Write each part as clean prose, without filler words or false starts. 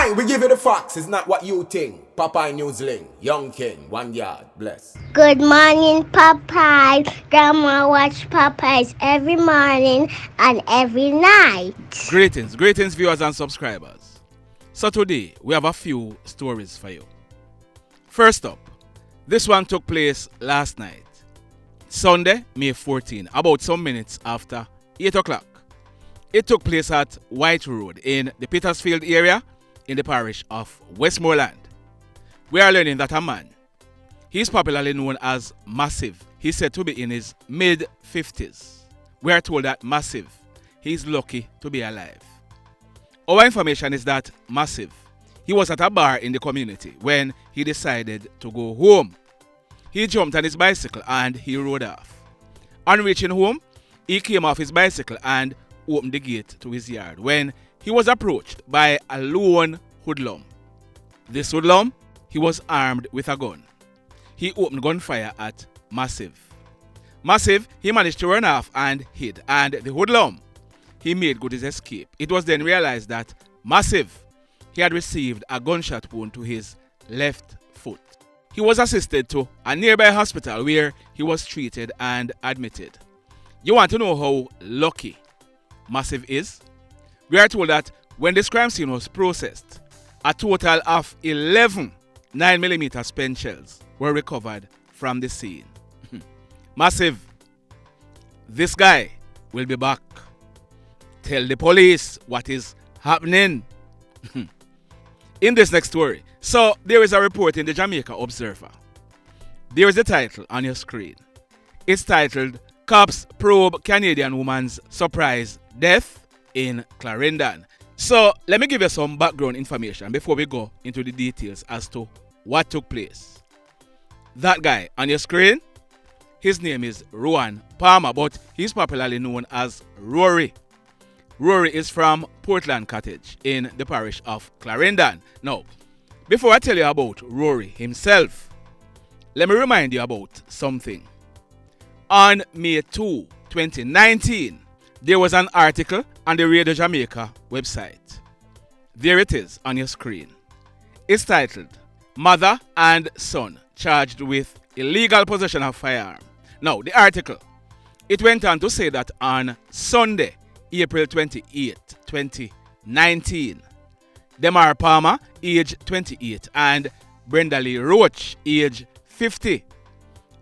Aye, we give you the facts. It's not what you think. Popeye Newsling, Young King, 1 yard, bless. Good morning, Popeye. Grandma watch Popeyes every morning and every night. Greetings viewers and subscribers. So today we have a few stories for you. First up, this one took place last night, Sunday, May 14, about some minutes after 8 o'clock. It took place at White Road in the Petersfield area in the parish of Westmoreland. We are learning that a man, he is popularly known as Massive. He's said to be in his mid-50s. We are told that Massive, he's lucky to be alive. Our information is that Massive, he was at a bar in the community when he decided to go home. He jumped on his bicycle and he rode off. On reaching home, he came off his bicycle and opened the gate to his yard when he was approached by a lone hoodlum. This hoodlum, he was armed with a gun. He opened gunfire at Massive. Massive, he managed to run off and hid, and the hoodlum, he made good his escape. It was then realized that Massive, he had received a gunshot wound to his left foot. He was assisted to a nearby hospital where he was treated and admitted. You want to know how lucky Massive is? We are told that when this crime scene was processed, a total of 11 9mm spent shells were recovered from the scene. Massive, this guy will be back. Tell the police what is happening. In this next story, so there is a report in the Jamaica Observer. There is a title on your screen. It's titled, Cops Probe Canadian Woman's Surprise Death in Clarendon. So let me give you some background information before we go into the details as to what took place. That guy on your screen, his name is Rohan Palmer, but he's popularly known as RORY. RORY is from Portland Cottage in the parish of Clarendon. Now, before I tell you about RORY himself, let me remind you about something. On May 2, 2019, there was an article on the Radio Jamaica website. There it is on your screen. It's titled, Mother and Son Charged with Illegal Possession of Firearm. Now, the article, it went on to say that on Sunday, April 28, 2019, Demar Palmer, age 28, and Brenda Lee Roach, age 50,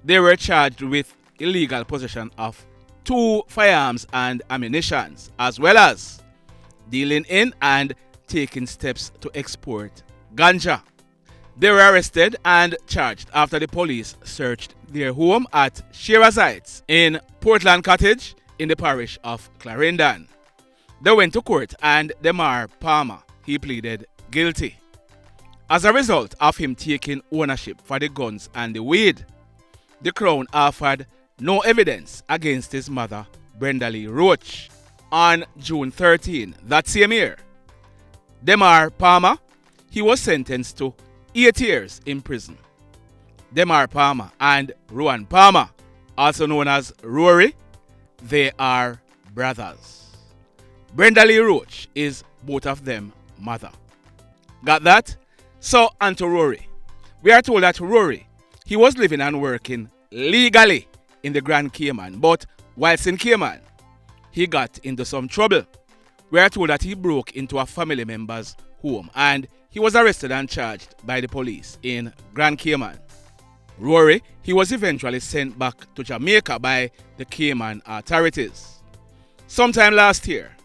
they were charged with illegal possession of 2 firearms and ammunitions, as well as dealing in and taking steps to export ganja. They were arrested and charged after the police searched their home at Shearers Heights in Portland Cottage in the parish of Clarendon. They went to court and Demar Palmer, he pleaded guilty. As a result of him taking ownership for the guns and the weed, the Crown offered no evidence against his mother, Brenda Lee Roach. On June 13, that same year, Demar Palmer, he was sentenced to 8 years in prison. Demar Palmer and Rohan Palmer, also known as RORY, they are brothers. Brenda Lee Roach is both of them mother. Got that? So, on to RORY. We are told that RORY, he was living and working legally in the Grand Cayman, but whilst in Cayman, he got into some trouble. We are told that he broke into a family member's home and he was arrested and charged by the police in Grand Cayman. RORY, he was eventually sent back to Jamaica by the Cayman authorities. Sometime last year,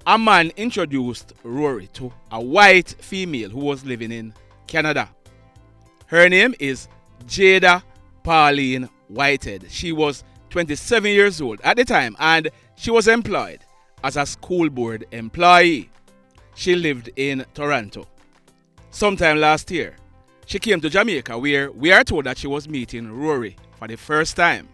a man introduced RORY to a white female who was living in Canada. Her name is Jaeda Pauline Whitehead. She was 27 years old at the time and she was employed as a school board employee. She lived in Toronto. Sometime last year, she came to Jamaica where we are told that she was meeting RORY for the first time.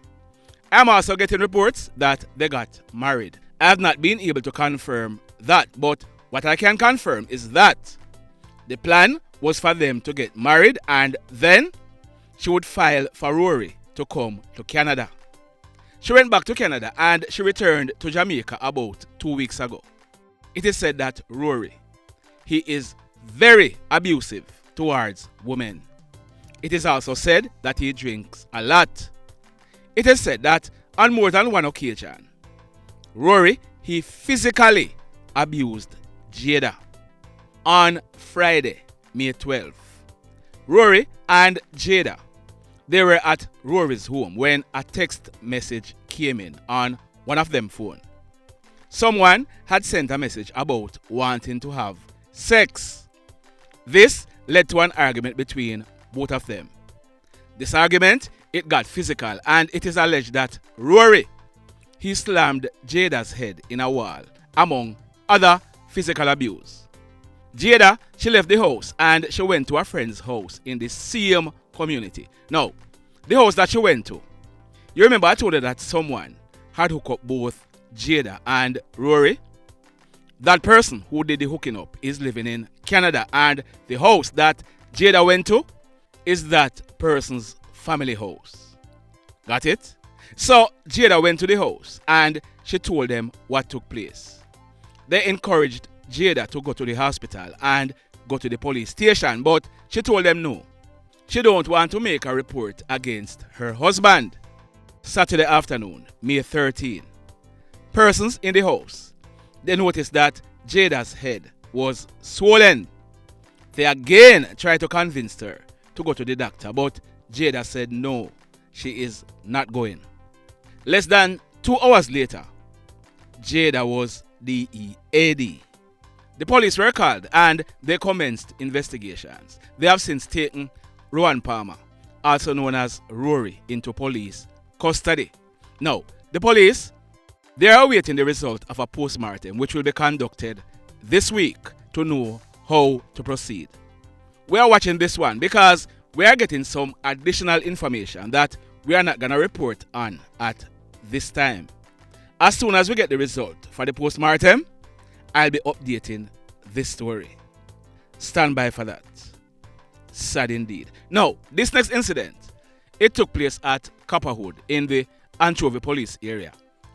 I'm also getting reports that they got married. I have not been able to confirm that, but what I can confirm is that the plan was for them to get married and then she would file for RORY to come to Canada. She went back to Canada and she returned to Jamaica about 2 weeks ago. It is said that RORY, he is very abusive towards women. It is also said that he drinks a lot. It is said that on more than one occasion, RORY, he physically abused Jaeda. On Friday, May 12th, RORY and Jaeda, they were at RORY's home when a text message came in on one of them phone. Someone had sent a message about wanting to have sex. This led to an argument between both of them. This argument, it got physical, and it is alleged that RORY, he slammed Jaeda's head in a wall, among other physical abuse. Jaeda, she left the house and she went to a friend's house in the same community. Now, the house that she went to, you remember I told her that someone had hooked up both Jaeda and RORY? That person who did the hooking up is living in Canada, and the house that Jaeda went to is that person's family house. Got it? So Jaeda went to the house and she told them what took place. They encouraged Jaeda to go to the hospital and go to the police station, but she told them no. She don't want to make a report against her husband. Saturday afternoon, May 13, persons in the house, they noticed that Jaeda's head was swollen. They again tried to convince her to go to the doctor, but Jaeda said no, she is not going. Less than 2 hours later, Jaeda was DEAD. The police were called and they commenced investigations. They have since taken Rohan Palmer, also known as RORY, into police custody. Now, the police, they are awaiting the result of a post-mortem which will be conducted this week to know how to proceed. We are watching this one because we are getting some additional information that we are not going to report on at this time. As soon as we get the result for the post-mortem, I'll be updating this story. Stand by for that. Sad indeed. Now, this next incident, it took place at Copperwood in the Anchovy Police area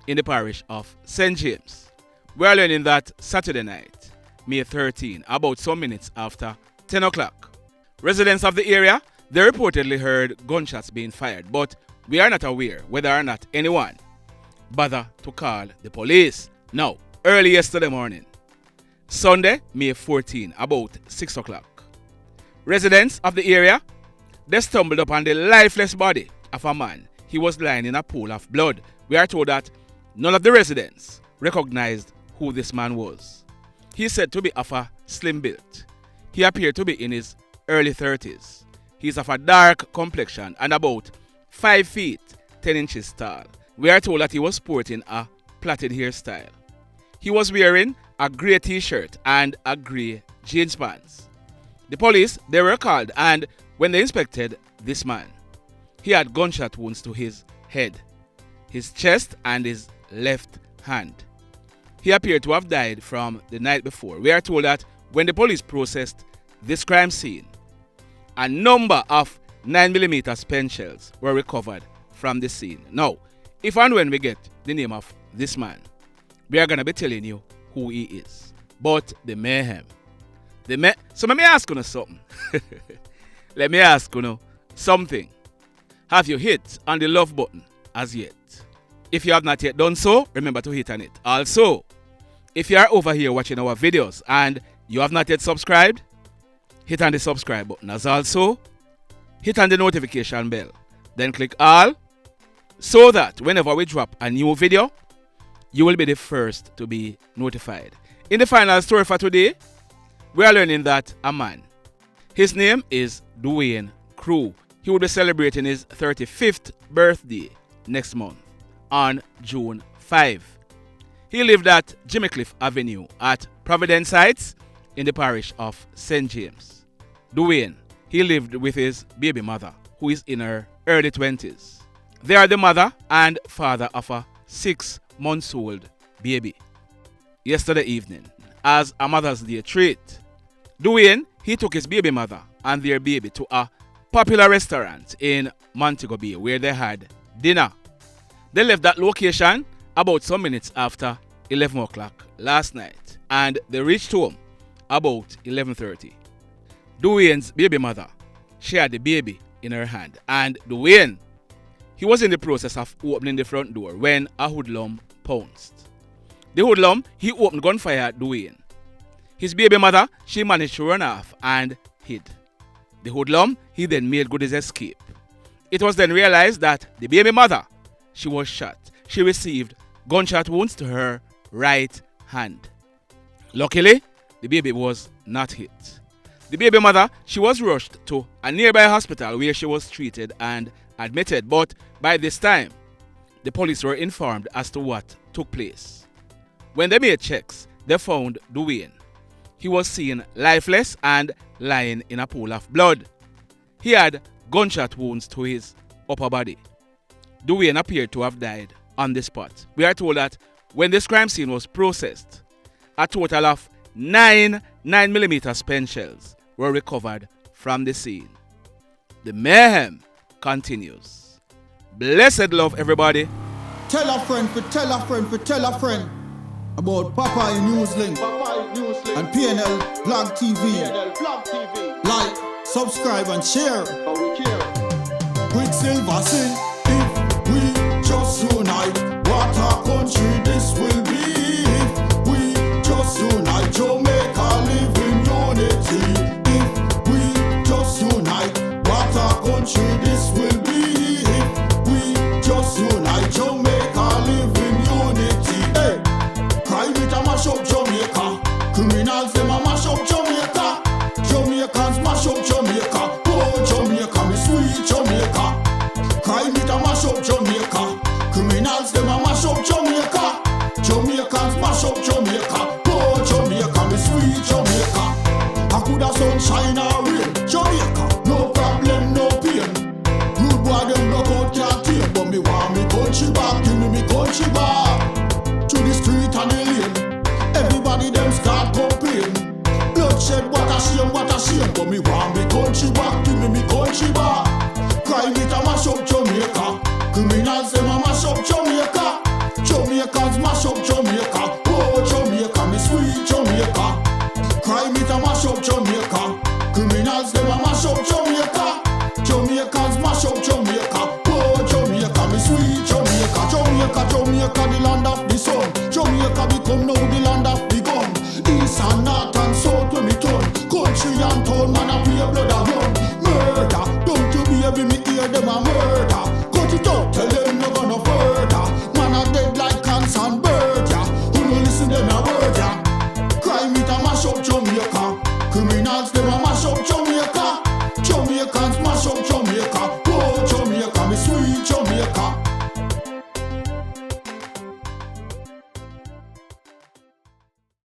in the parish of St. James. We are learning that Saturday night, May 13, about some minutes after 10 o'clock, residents of the area, they reportedly heard gunshots being fired, but we are not aware whether or not anyone bothered to call the police. Now, early yesterday morning, Sunday, May 14, about 6 o'clock, residents of the area, they stumbled upon the lifeless body of a man. He was lying in a pool of blood. We are told that none of the residents recognized who this man was. He is said to be of a slim build. He appeared to be in his early 30s. He is of a dark complexion and about 5 feet 10 inches tall. We are told that he was sporting a plaited hairstyle. He was wearing a grey t-shirt and a grey jeans pants. The police, they were called, and when they inspected this man, he had gunshot wounds to his head, his chest and his left hand. He appeared to have died from the night before. We are told that when the police processed this crime scene, a number of 9mm spent shells were recovered from the scene. Now, if and when we get the name of this man, we are going to be telling you who he is. But the Mayhem. So let me ask you something. Let me ask you something. Have you hit on the love button as yet? If you have not yet done so, remember to hit on it. Also, if you are over here watching our videos and you have not yet subscribed, hit on the subscribe button. As also, hit on the notification bell. Then click all so that whenever we drop a new video, you will be the first to be notified. In the final story for today, we are learning that a man, his name is Dwayne Crewe. He will be celebrating his 35th birthday next month on June 5. He lived at Jimmy Cliff Avenue at Providence Heights in the parish of St. James. Dwayne, he lived with his baby mother, who is in her early 20s. They are the mother and father of a 6-month-old baby. Yesterday evening, as a Mother's Day treat, Dwayne, he took his baby mother and their baby to a popular restaurant in Montego Bay where they had dinner. They left that location about some minutes after 11 o'clock last night and they reached home about 11:30. Dwayne's baby mother, she had the baby in her hand, and Dwayne, he was in the process of opening the front door when a hoodlum pounced. The hoodlum, he opened gunfire at Dwayne. His baby mother, she managed to run off and hid. The hoodlum, he then made good his escape. It was then realized that the baby mother, she was shot. She received gunshot wounds to her right hand. Luckily, the baby was not hit. The baby mother, she was rushed to a nearby hospital where she was treated and admitted, but by this time, the police were informed as to what took place. When they made checks, they found Dwayne. He was seen lifeless and lying in a pool of blood. He had gunshot wounds to his upper body. Dwayne appeared to have died on the spot. We are told that when this crime scene was processed, a total of 9 9mm spent shells were recovered from the scene. The mayhem continues. Blessed love, everybody. Tell a friend for tell a friend for tell a friend about Papa in Newslink and PNL Blog TV. Like, subscribe and share. Quicksilver sin if we just unite. What a country this will be if we just unite. Jamaica live in unity. If we just unite. What a country this will be if we just unite. Jamaica live in unity. Hey, crime it a mash up Jamaica. Criminals them a mash up Jamaica. Jamaicans mash up Jamaica. Oh Jamaica, me sweet Jamaica. Crime it a mash up Jamaica. Criminals them a mash up Jamaica. Jamaicans mash up Jamaica. Oh Jamaica, me sweet Jamaica. I coulda sunshine or rain. Jamaica, no problem, no pain. Rude boy them no out can't tame, but me want me country back. Give me country back. To the street and the lane. Everybody them start complain. Bloodshed, what a shame, but me want me country back. Give me country back. Crime it a mash up Jamaica. Criminals them a mash up Jamaica. Jamaicans mash up Jamaica. Oh Jamaica, me sweet Jamaica. Crime it a mash up Jamaica. Criminals them a mash up Jamaica. Jamaicans mash up Jamaica. Oh Jamaica, me sweet Jamaica. Jamaica, Jamaica, the land of the sun. Jamaica become now the land of the gun. East and north and south when me turn. Country and town, man a pay blood a run. Murder, don't you baby me hear them a murder. Cut it out, tell them no gonna further. Man a dead like cans and bird, yeah. Who no listen them a word, yeah. Crime it a mash up Jamaica.